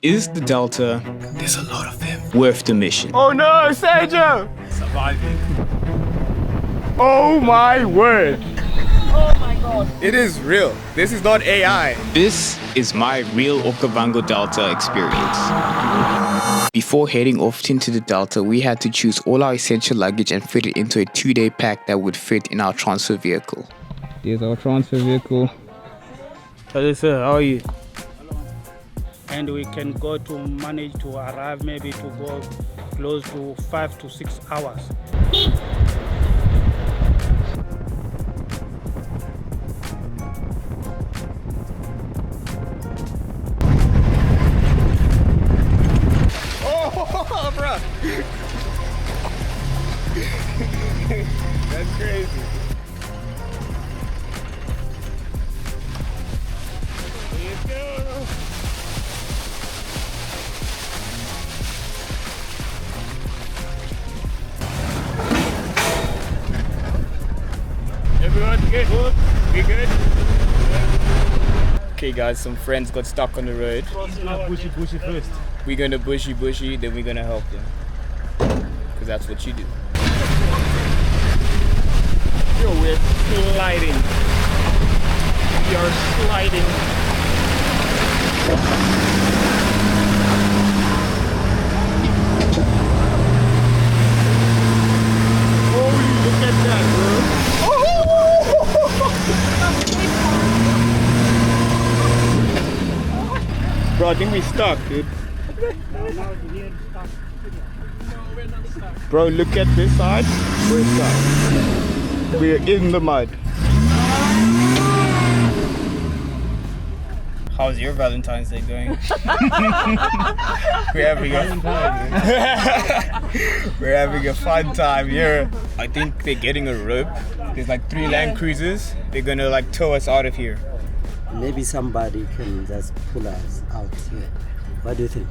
Is the Delta, There's a lot of them. worth the mission? Oh no, Sergio! Surviving. Oh my word! Oh my god. It is real. This is not AI. This is my real Okavango Delta experience. Before heading off into the Delta, we had to choose all our essential luggage and fit it into a 2-day pack that would fit in our transfer vehicle. There's our transfer vehicle. Hello sir, how are you? And we can go to manage to arrive maybe to go close to 5 to 6 hours. Oh, bro! That's crazy. Let's go! Everyone good? We good? Okay guys, some friends got stuck on the road. Bushy first. We're gonna bushy, then we're gonna help them. Because that's what you do. Yo, we're sliding. We are sliding. Holy, look at that, bro. Bro, I think we stuck, dude. Bro, look at this side. We're stuck. We're in the mud. How's your Valentine's Day going? We're having a fun time here. I think they're getting a rope. There's like 3 Land Cruisers. They're gonna like tow us out of here. Maybe somebody can just pull us out here. What do you think?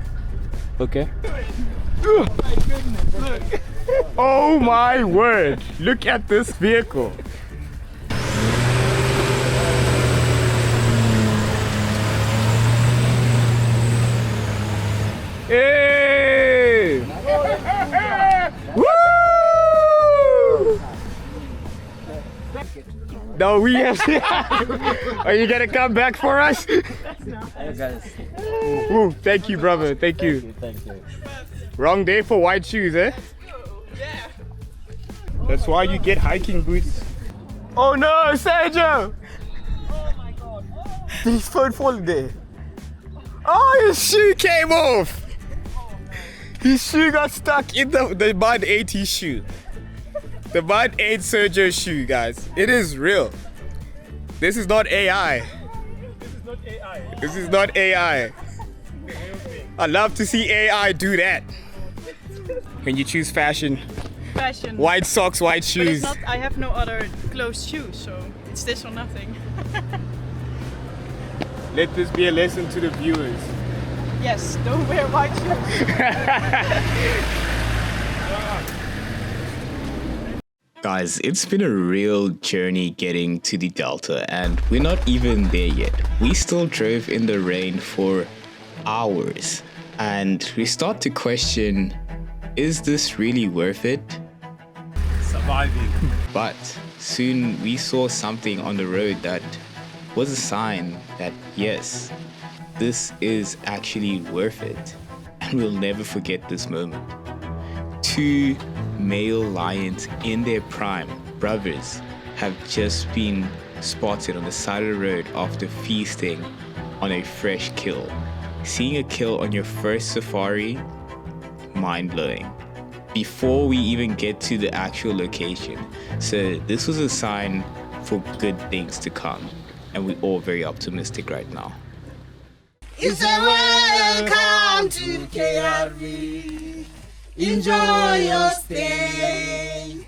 Okay. Oh my word! Look at this vehicle. Hey! Woo! No, we have. Are you gonna come back for us? Hey guys. Woo, thank you, brother. Thank you. Thank you. Wrong day for white shoes, eh? That's why you get hiking boots. Oh no, Sergio! Oh my god. His phone falling there. Oh, his shoe came off. His shoe got stuck in the mud ate his shoe. The mud ate Sergio's shoe, guys. It is real. This is not AI. This is not AI. I'd love to see AI do that. Can you choose fashion? Fashion. White socks, white But shoes. it's not, I have no other closed shoes, so it's this or nothing. Let this be a lesson to the viewers. Yes, don't wear white shoes. Guys, it's been a real journey getting to the Delta, and we're not even there yet. We still drove in the rain for hours, and we start to question, is this really worth it? Surviving. But soon we saw something on the road that was a sign that yes, this is actually worth it, and we'll never forget this moment. 2 male lions in their prime, brothers, have just been spotted on the side of the road after feasting on a fresh kill. Seeing a kill on your first safari, mind-blowing. Before we even get to the actual location. So this was a sign for good things to come, and we're all very optimistic right now. It's a welcome to KRV. Enjoy your stay.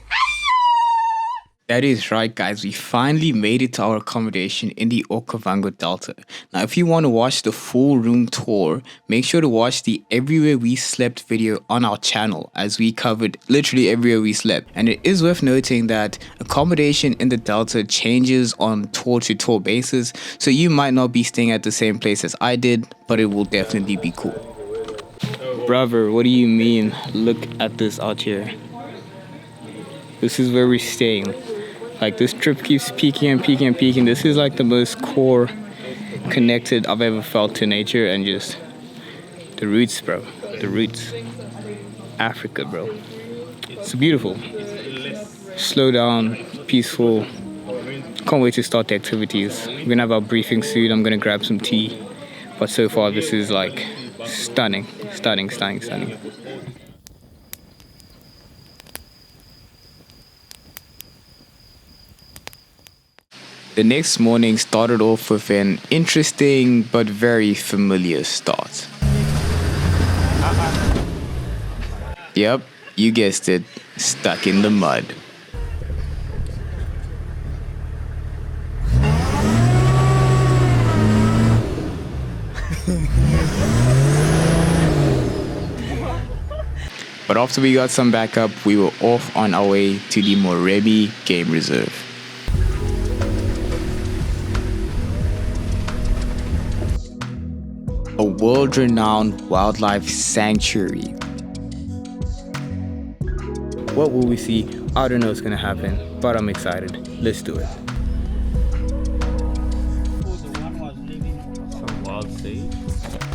That is right, guys. We finally made it to our accommodation in the Okavango Delta. Now, if you want to watch the full room tour, make sure to watch the Everywhere We Slept video on our channel, as we covered literally everywhere we slept. And it is worth noting that accommodation in the Delta changes on tour-to-tour basis, so you might not be staying at the same place as I did, but it will definitely be cool. Brother, what do you mean? Look at this out here. This is where we're staying. Like, this trip keeps peaking and peaking and peaking. This is like the most core connected I've ever felt to nature, and just the roots, bro. The roots. Africa, bro. It's beautiful. Slow down, peaceful. Can't wait to start the activities. We're gonna have our briefing soon. I'm gonna grab some tea. But so far, this is like stunning, stunning, stunning, stunning. The next morning started off with an interesting but very familiar start. Yep, you guessed it, stuck in the mud. But after we got some backup, we were off on our way to the Moremi Game Reserve. A world-renowned wildlife sanctuary. What will we see? I don't know what's gonna happen, but I'm excited. Let's do it. Some wild sea.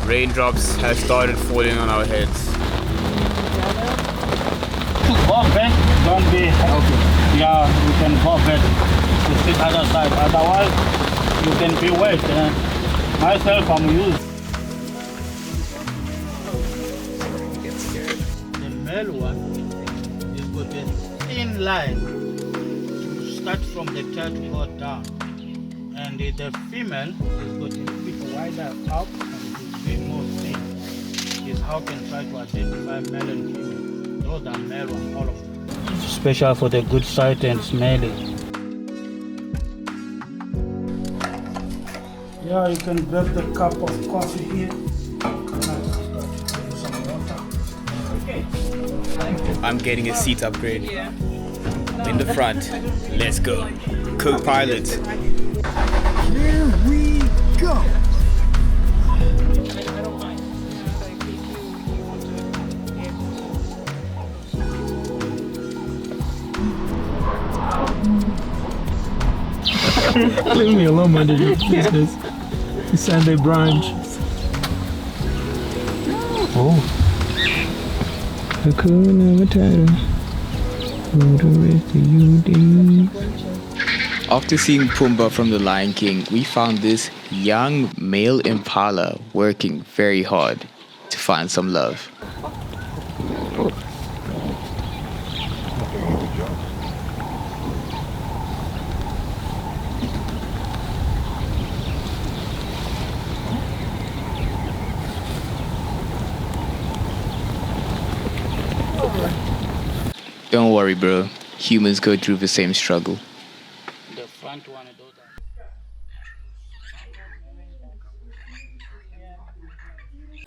Raindrops have started falling on our heads. Go back, don't be. Okay. Yeah, you can go back to sit other side. Otherwise, you can be wet. Myself, I'm used. The male one is got a thin line to start from the tail to go down, and the female is got a bit wider up and it's bit more thin. Is how can try to identify male and female. Those are male one, all of them. Special for the good sight and smelling. Yeah, you can grab the cup of coffee here. I'm getting a seat upgrade. In the front. Let's go. Co-pilot. Here we go. Leave me alone, my dude. Business. Sunday brunch. Oh. Hakuna Matata. What the rest of you do? After seeing Pumbaa from The Lion King, we found this young male impala working very hard to find some love. Don't worry, bro. Humans go through the same struggle. The front one, those are.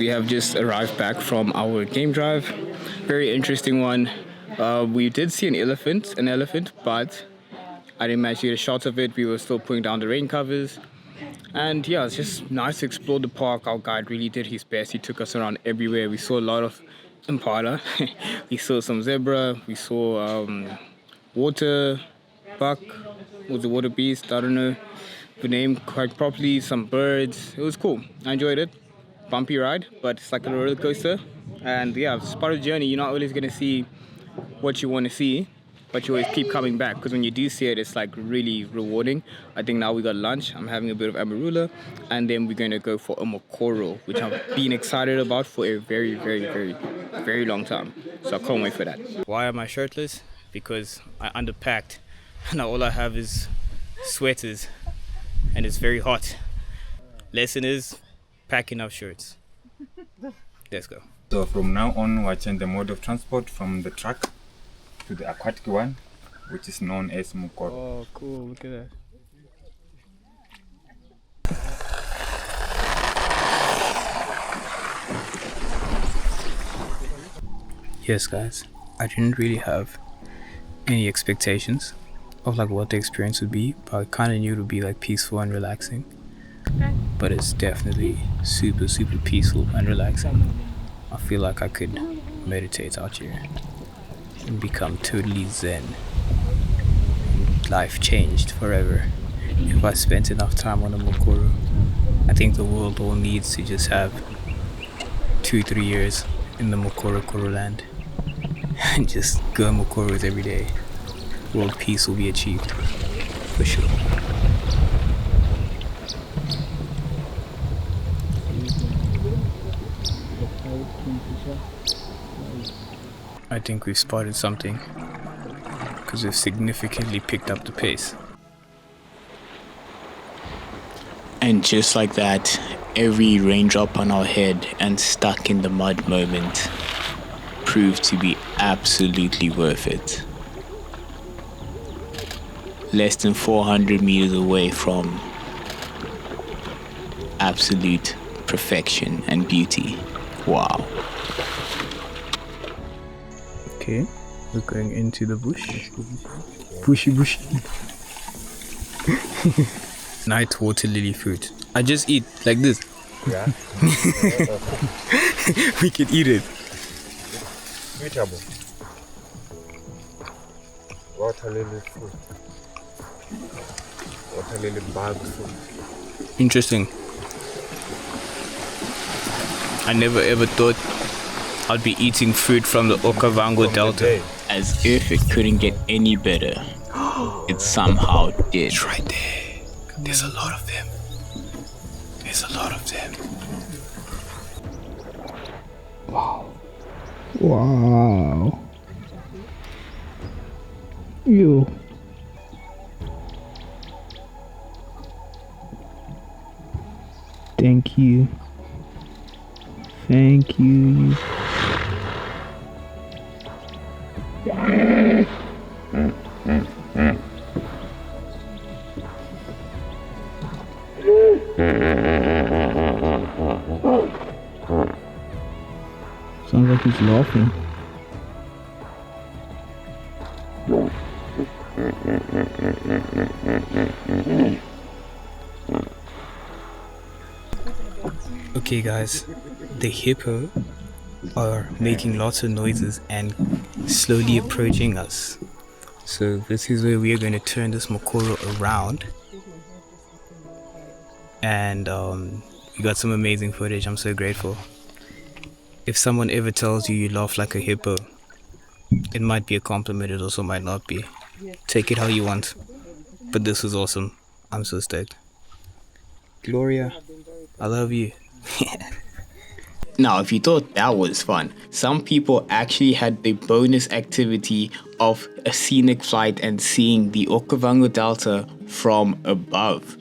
We have just arrived back from our game drive. Very interesting one. We did see an elephant, but I didn't manage to get a shot of it. We were still putting down the rain covers. And yeah, it's just nice to explore the park. Our guide really did his best. He took us around everywhere. We saw a lot of impala. We saw some zebra. We saw water buck, was the water beast, I don't know the name quite properly, some birds. It was cool. I enjoyed it. Bumpy ride, but it's like a roller coaster. And yeah, it's part of the journey. You're not always going to see what you want to see, but you always keep coming back, because when you do see it, it's like really rewarding. I think now we got lunch. I'm having a bit of amarula, and then we're going to go for a Mokoro, which I've been excited about for a very, very, very, very long time. So I can't wait for that. Why am I shirtless? Because I underpacked. Now all I have is sweaters, and it's very hot. Lesson is, pack enough shirts. Let's go. So from now on, we're changing the mode of transport from the truck to the aquatic one, which is known as Mokoro. Oh, cool. Look at that. Yes, guys. I didn't really have any expectations of like what the experience would be, but I kind of knew it would be like peaceful and relaxing. Okay. But it's definitely super, super peaceful and relaxing. I feel like I could meditate out here and become totally zen. Life changed forever. If I spent enough time on the Mokoro, I think the world all needs to just have 2-3 years in the Mokoro land and just go Mokoros every day. World peace will be achieved, for sure. I think we've spotted something, because we've significantly picked up the pace. And just like that, every raindrop on our head and stuck in the mud moment proved to be absolutely worth it. Less than 400 meters away from absolute perfection and beauty. Wow. Okay, we're going into the bush. Bushy. Night water lily fruit. I just eat like this. Yeah. We can eat it. Eatable. Water lily fruit. Water lily bag fruit. Interesting. I never ever thought I'd be eating fruit from the Okavango Delta. As if it couldn't get any better. It somehow did. It's right there. There's a lot of them. There's a lot of them. Wow. You. Thank you. Thank you. Sounds like he's laughing. Okay guys, the hippo are making lots of noises and slowly approaching us. So this is where we are going to turn this Mokoro around. And we got some amazing footage. I'm so grateful. If someone ever tells you you laugh like a hippo, it might be a compliment, it also might not be. Take it how you want. But this was awesome. I'm so stoked. Gloria, I love you. Now, if you thought that was fun, some people actually had the bonus activity of a scenic flight and seeing the Okavango Delta from above.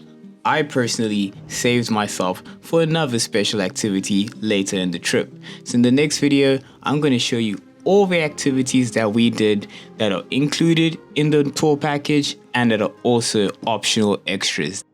I personally saved myself for another special activity later in the trip. So in the next video, I'm going to show you all the activities that we did that are included in the tour package and that are also optional extras.